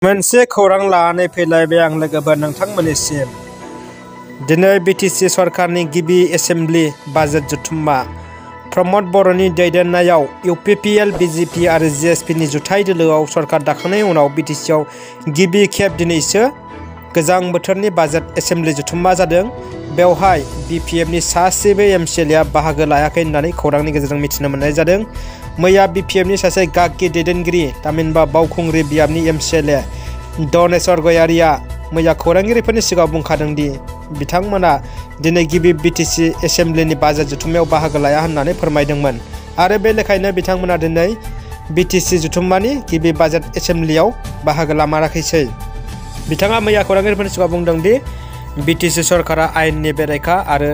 मोनसे खौरां लानानै फैलायबाय आं लोगोफोर नोंथांमोननिसिम। दिनै बिटिसि सरकारनि गिबि एसेम्बलि बाजेट जथुम्मा प्रमद बर'नि दैदेननायाव इउपिपिएल, बिजेपि आरो जिएसपिनि जुथाइ दोलोआव सरकार दाखांनायनि उनाव बिटिसिआव गिबि खेब दिनैसो गोजां बोथोरनि बाजेट एसेम्बलि जथुम्मा जादों। बेवहाय बिपिएफनि सासेबो एमसिएलएआ बाहागो लायाखै होननानै खौरांनि गेजेरजों मिथिनो मोननाय जादों। मैया बिपिएफनि सासे गागि दैदेनगिरि तामिनबा बावखुंग्रि बियाबनि एमसिएलए दनेश्वर गयारिया मैया खौरांगिरिफोरनि सिगाङाव बुंखादों दि बिथांमोना दिनै गिबि बिटिसि एसेम्बलिनि बाजेट जथुम्मायाव बाहागो लाया होननानै फोरमायदोंमोन आरो बे लेखायैनो बिथांमोना दिनै बिटिसि जथुम्मानि गिबि बाजेट एसेम्बलियाव बाहागो लामाराखैसै। बिथाङा मैया खौरांगिरिफोरनि सिगाङाव बुंदों दि बिटिसि सरकारा आयेननि बेरेखा आरो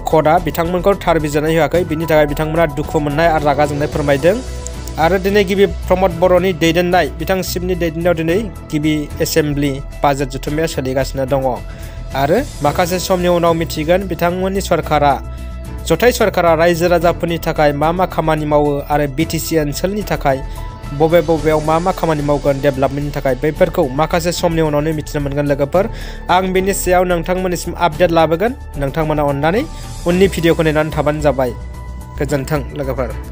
क'डआ बिथांमोनखौ थार बिजिरनाय होआखै, बिनि थाखाय बिथांमोना दुखु मोननाय आरो रागा जोंनाय फोरमायदों। आरो दिनै गिबि प्रमद बर'नि दैदेननाय बिथांसिमनि दैदेननायाव दिनै गिबि एसेम्बलि बाजेट जथुम्माया सोलिगासिनो दङ आरो माखासे समनि उनाव मिथिगोन बिथांमोननि सरकारा जथाइ सरकारा रायजो राजाफोरनि थाखाय मा खामानि मावो आरो बिटिसि ओनसोलनि थाखाय बबेयाव मा खामानि मावगोन डेभेलपमेन्टनि थाखाय बैफोरखौ माखासे समनि उनावनो मिथिनो मोनगोन लोगोफोर। आं बेनि सायाव नोंथांमोननिसिम आपडेट लाबोगोन। नोंथांमोना अननानै उननि भिडिअखौ नायनानै थाबानो जाबाय। गोजोन्थों लोगोफोर।